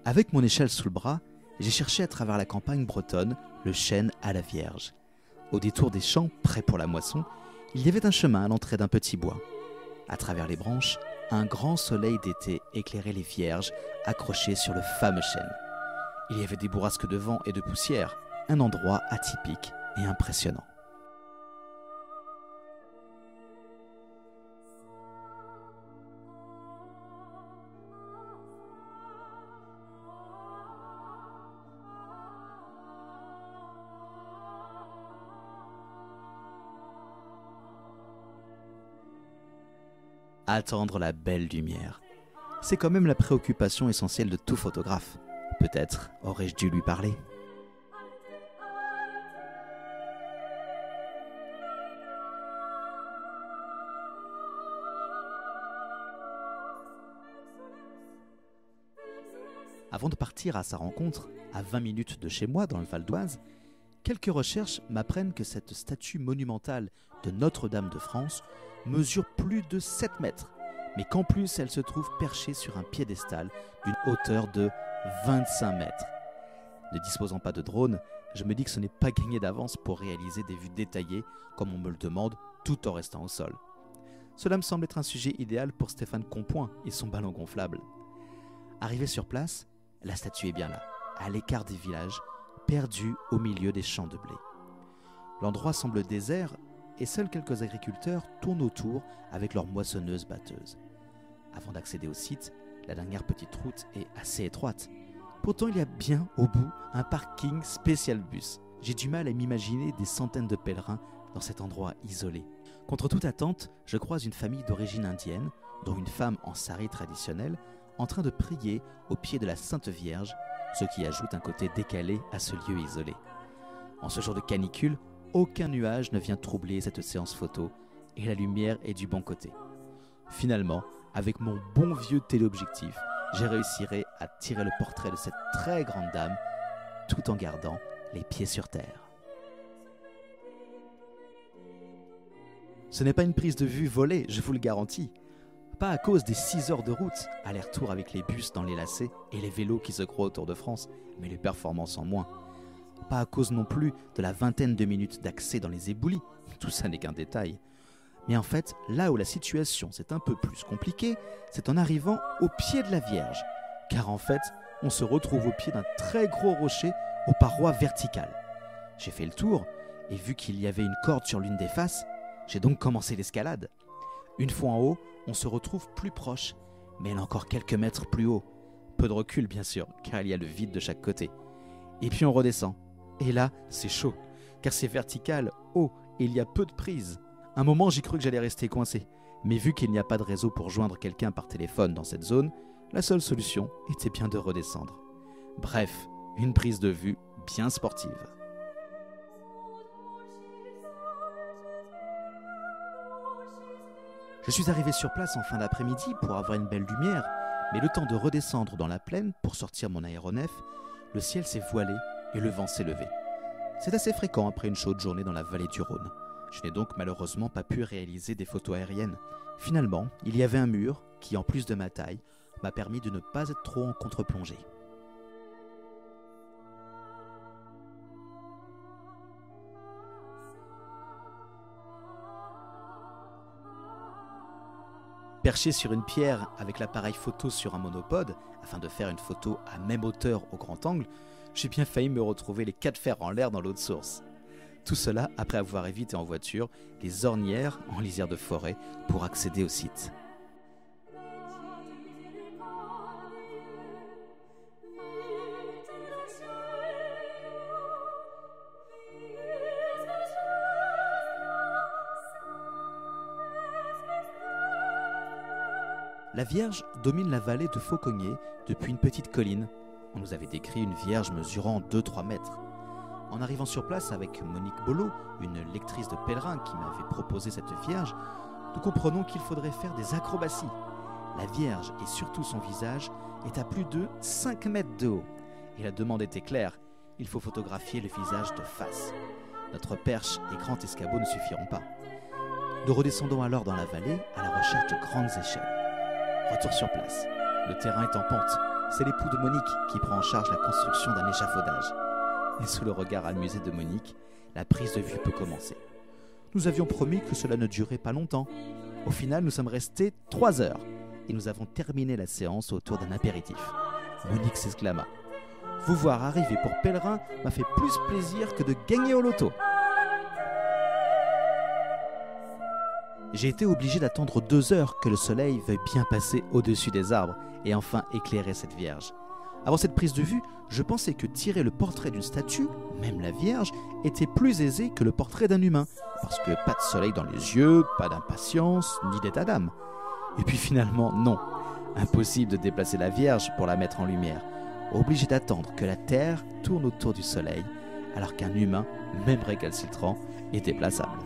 Avec mon échelle sous le bras, j'ai cherché à travers la campagne bretonne le chêne à la Vierge. Au détour des champs, prêts pour la moisson, il y avait un chemin à l'entrée d'un petit bois. À travers les branches, un grand soleil d'été éclairait les vierges accrochées sur le fameux chêne. Il y avait des bourrasques de vent et de poussière, un endroit atypique et impressionnant. Attendre la belle lumière. C'est quand même la préoccupation essentielle de tout photographe. Peut-être aurais-je dû lui parler. Avant de partir à sa rencontre, à 20 minutes de chez moi dans le Val d'Oise, quelques recherches m'apprennent que cette statue monumentale de Notre-Dame de France mesure plus de 7 mètres, mais qu'en plus elle se trouve perchée sur un piédestal d'une hauteur de 25 mètres. Ne disposant pas de drone, je me dis que ce n'est pas gagné d'avance pour réaliser des vues détaillées comme on me le demande tout en restant au sol. Cela me semble être un sujet idéal pour Stéphane Compoint et son ballon gonflable. Arrivé sur place, la statue est bien là, à l'écart des villages, perdue au milieu des champs de blé. L'endroit semble désert et seuls quelques agriculteurs tournent autour avec leurs moissonneuses-batteuses. Avant d'accéder au site, la dernière petite route est assez étroite. Pourtant, il y a bien au bout un parking spécial bus. J'ai du mal à m'imaginer des centaines de pèlerins dans cet endroit isolé. Contre toute attente, je croise une famille d'origine indienne, dont une femme en sari traditionnelle, en train de prier au pied de la Sainte Vierge, ce qui ajoute un côté décalé à ce lieu isolé. En ce jour de canicule, aucun nuage ne vient troubler cette séance photo et la lumière est du bon côté. Finalement, avec mon bon vieux téléobjectif, j'ai réussi à tirer le portrait de cette très grande dame tout en gardant les pieds sur terre. Ce n'est pas une prise de vue volée, je vous le garantis. Pas à cause des 6 heures de route, aller-retour avec les bus dans les lacets et les vélos qui se croient autour de France, mais les performances en moins. Pas à cause non plus de la vingtaine de minutes d'accès dans les éboulis, tout ça n'est qu'un détail. Mais en fait, là où la situation c'est un peu plus compliquée, c'est en arrivant au pied de la Vierge. Car en fait, on se retrouve au pied d'un très gros rocher aux parois verticales. J'ai fait le tour, et vu qu'il y avait une corde sur l'une des faces, j'ai donc commencé l'escalade. Une fois en haut, on se retrouve plus proche, mais elle est encore quelques mètres plus haut. Peu de recul bien sûr, car il y a le vide de chaque côté. Et puis on redescend. Et là, c'est chaud, car c'est vertical, haut, et il y a peu de prises. Un moment, j'ai cru que j'allais rester coincé. Mais vu qu'il n'y a pas de réseau pour joindre quelqu'un par téléphone dans cette zone, la seule solution était bien de redescendre. Bref, une prise de vue bien sportive. Je suis arrivé sur place en fin d'après-midi pour avoir une belle lumière, mais le temps de redescendre dans la plaine pour sortir mon aéronef, le ciel s'est voilé et le vent s'est levé. C'est assez fréquent après une chaude journée dans la vallée du Rhône. Je n'ai donc malheureusement pas pu réaliser des photos aériennes. Finalement, il y avait un mur qui, en plus de ma taille, m'a permis de ne pas être trop en contre-plongée. Perché sur une pierre avec l'appareil photo sur un monopode, afin de faire une photo à même hauteur au grand angle, j'ai bien failli me retrouver les 4 fers en l'air dans l'eau de source. Tout cela après avoir évité en voiture les ornières en lisière de forêt pour accéder au site. La Vierge domine la vallée de Faucognier depuis une petite colline. On nous avait décrit une Vierge mesurant 2-3 mètres. En arrivant sur place avec Monique Bollot, une lectrice de pèlerins qui m'avait proposé cette Vierge, nous comprenons qu'il faudrait faire des acrobaties. La Vierge et surtout son visage est à plus de 5 mètres de haut. Et la demande était claire, il faut photographier le visage de face. Notre perche et grand escabeau ne suffiront pas. Nous redescendons alors dans la vallée à la recherche de grandes échelles. Retour sur place. Le terrain est en pente c'est l'époux de Monique qui prend en charge la construction d'un échafaudage. Et sous le regard amusé de Monique, la prise de vue peut commencer. Nous avions promis que cela ne durerait pas longtemps. Au final, nous sommes restés 3 heures et nous avons terminé la séance autour d'un apéritif. Monique s'exclama. « Vous voir arriver pour pèlerin m'a fait plus plaisir que de gagner au loto. » J'ai été obligé d'attendre 2 heures que le soleil veuille bien passer au-dessus des arbres et enfin éclairer cette Vierge. Avant cette prise de vue, je pensais que tirer le portrait d'une statue, même la Vierge, était plus aisé que le portrait d'un humain, parce que pas de soleil dans les yeux, pas d'impatience, ni d'état d'âme. Et puis finalement, non. Impossible de déplacer la Vierge pour la mettre en lumière. Obligé d'attendre que la Terre tourne autour du soleil, alors qu'un humain, même récalcitrant, est déplaçable.